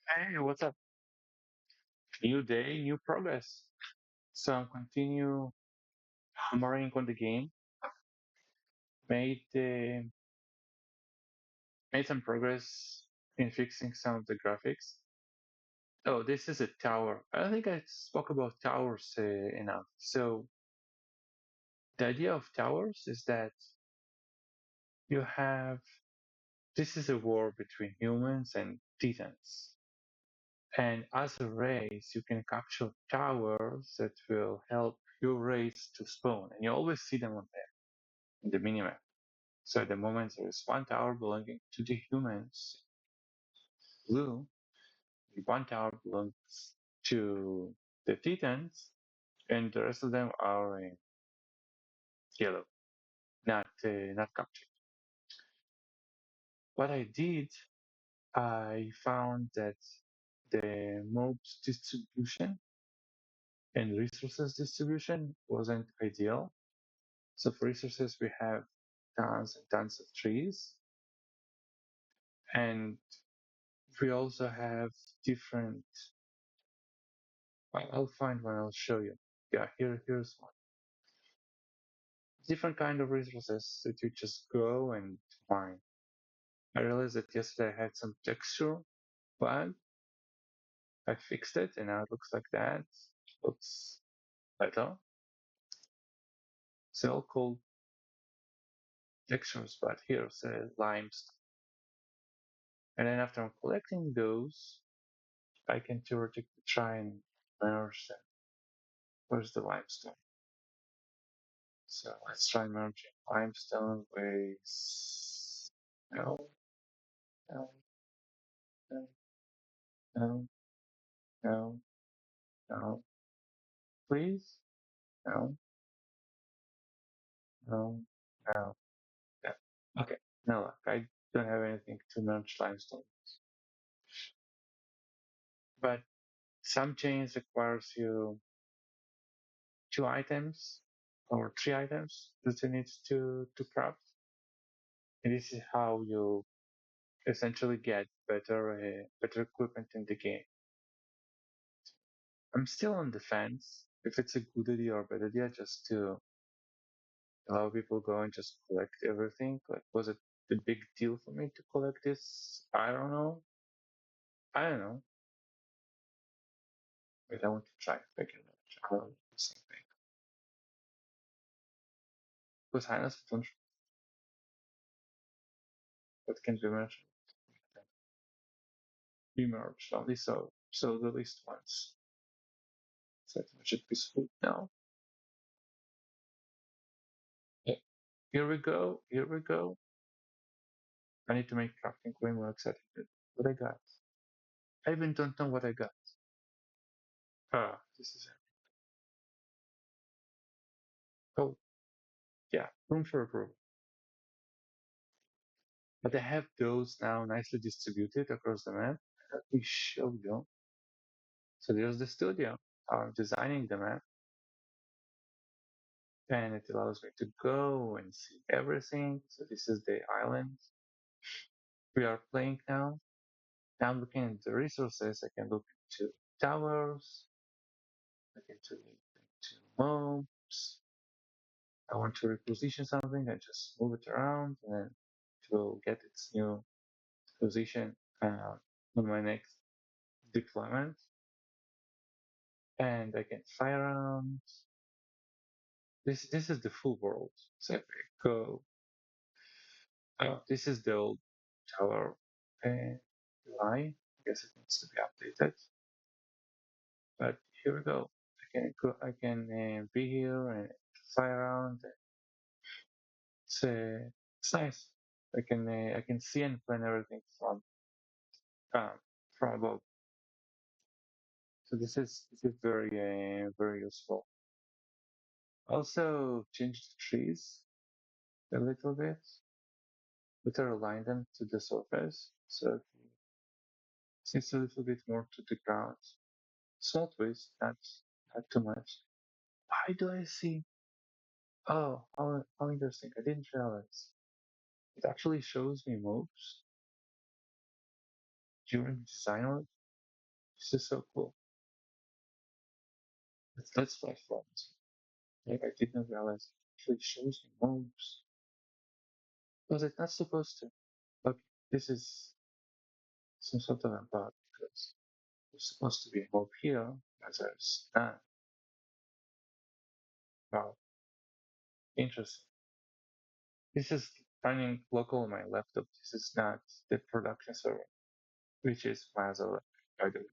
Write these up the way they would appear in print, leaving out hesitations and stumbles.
Hey, what's up? New day, new progress. So I'm continue hammering on the game. Made made some progress in fixing some of the graphics. Oh, this is a tower. I don't think I spoke about towers enough. So the idea of towers is that you have this is a war between humans and titans. And as a race, you can capture towers that will help your race to spawn. And you always see them on there in the minimap. So at the moment there is one tower belonging to the humans, blue, and one tower belongs to the Titans, and the rest of them are in yellow, not captured. What I did, I found that the mobs distribution and resources distribution wasn't ideal. So for resources, we have tons and tons of trees, and we also have different. I'll find one. I'll show you. Yeah, here's one. Different kind of resources that you just go and find. I realized that yesterday I had some texture bug. I fixed it, and now it looks like that. Looks better. It's all called textures, but here's a limestone. And then after I'm collecting those, I can theoretically try and merge them. Where's the limestone? So let's try merging limestone with no, no, no, no, no, no, please, no, no, no. Yeah. Okay. No luck. I don't have anything to merge limestone. But some chains requires you two items or three items that you need to craft. And this is how you essentially get better equipment in the game. I'm still on the fence if it's a good idea or bad idea just to allow people go and just collect everything. Like, was it a big deal for me to collect this? I don't know. I don't know. But I want to try if I can manage. I don't know something. Because Highness don't what can be merged. Be merged only so the least ones. So it should be smooth now. Yeah. Here we go. Here we go. I need to make crafting way more exciting. What I got. I even don't know what I got. Ah, this is it. Oh, yeah, room for approval. But I have those now nicely distributed across the map. Let me show you. So there's the studio. I'm designing the map, and it allows me to go and see everything. So this is the island we are playing now. Now I'm looking at the resources. I can look into towers. I can look into mobs. I want to reposition something. I just move it around, and then it will get its new position on my next deployment. And I can fly around. This is the full world. So if I go, this is the old tower UI. I guess it needs to be updated. But here we go. I can be here and fly around. It's nice. I can see and plan everything uh, from above. So this is very useful. Also change the trees a little bit. Better align them to the surface. So it's a little bit more to the ground. Small twist, not too much. Why do I see? Oh, how interesting! I didn't realize. It actually shows me moves during design work. This is so cool. Let's flash forward. Like I didn't realize it actually shows the moves. Was it not supposed to? Okay, this is some sort of a bug because there's supposed to be a move here, as there's not. Wow, interesting. This is running local on my laptop. This is not the production server, which is Mazel, by the way.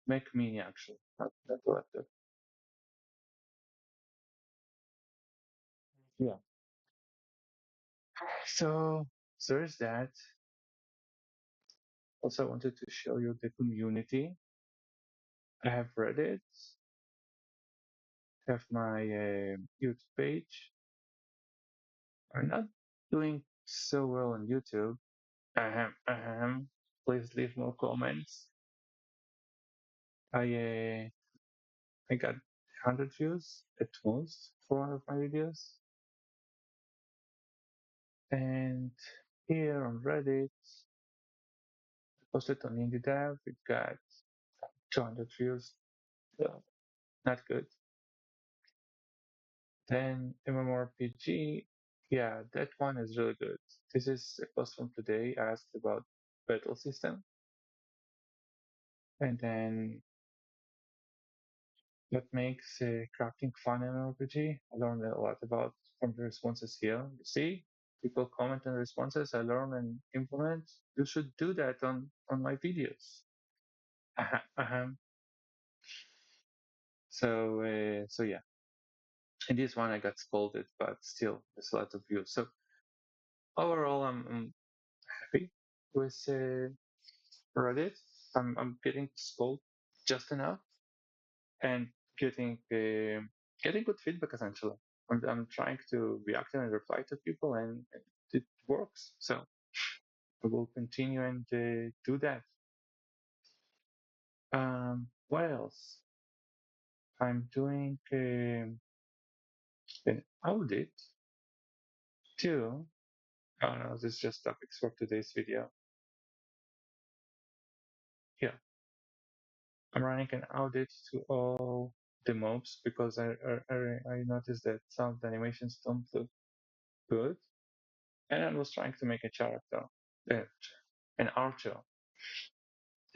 Mac Mini actually, not the laptop. Yeah. So there's that. Also, I wanted to show you the community. I have Reddit, have my YouTube page. I'm not doing so well on YouTube. Ahem. Please leave more comments. I I got 100 views at most for one of my videos. And here on Reddit, I posted on Indie Dev. It got 200 views. So not good. Then MMORPG, yeah, that one is really good. This is a post from today. I asked about battle system, and then what makes crafting fun in RPG. I learned a lot about from the responses here. You see, people comment on responses. I learn and implement. You should do that on my videos. So yeah. In this one, I got scolded, but still, there's a lot of views. So overall, I'm happy with Reddit. I'm getting scolded just enough and getting getting good feedback essentially. I'm trying to react and reply to people, and it works. So I will continue and do that. What else? I'm doing an audit too. Oh no, this is just topics for today's video. Yeah, I'm running an audit to all the mobs because I noticed that some of the animations don't look good, and I was trying to make a character, uh, an archer,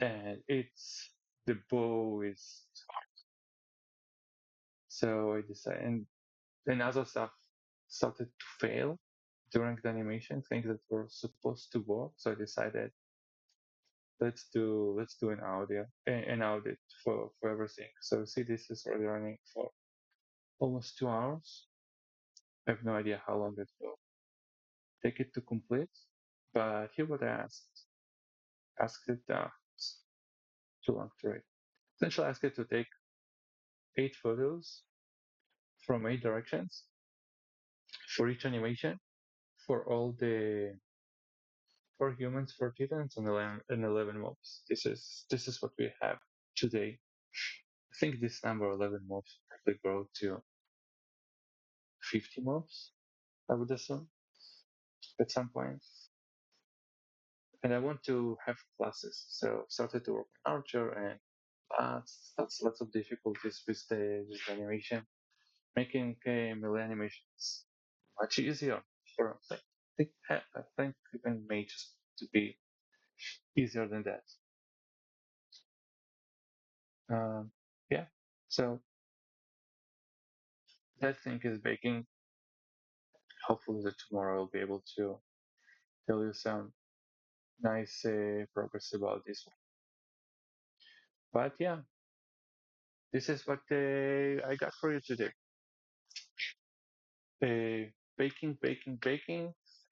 and it's the bow is so I decided, and then other stuff started to fail during the animation, things that were supposed to work. So I decided let's do an audit for everything. So see, this is already running for almost 2 hours. I have no idea how long it will take it to complete, but here what I asked. Asked it it's too long to read. Essentially asked it to take 8 photos from 8 directions for each animation for all the 4 humans, 4 titans, and 11 mobs. This is what we have today. I think this number 11 mobs probably grow to 50 mobs, I would assume, at some point. And I want to have classes, so started to work on Archer, and lots of difficulties with the animation. Making melee animations much easier for I think even made just to be easier than that. Um, yeah. So that thing is baking. Hopefully, that tomorrow I'll be able to tell you some nice progress about this one. But yeah, this is what I got for you today. Baking,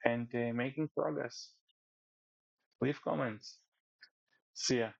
and making progress. Leave comments. See ya.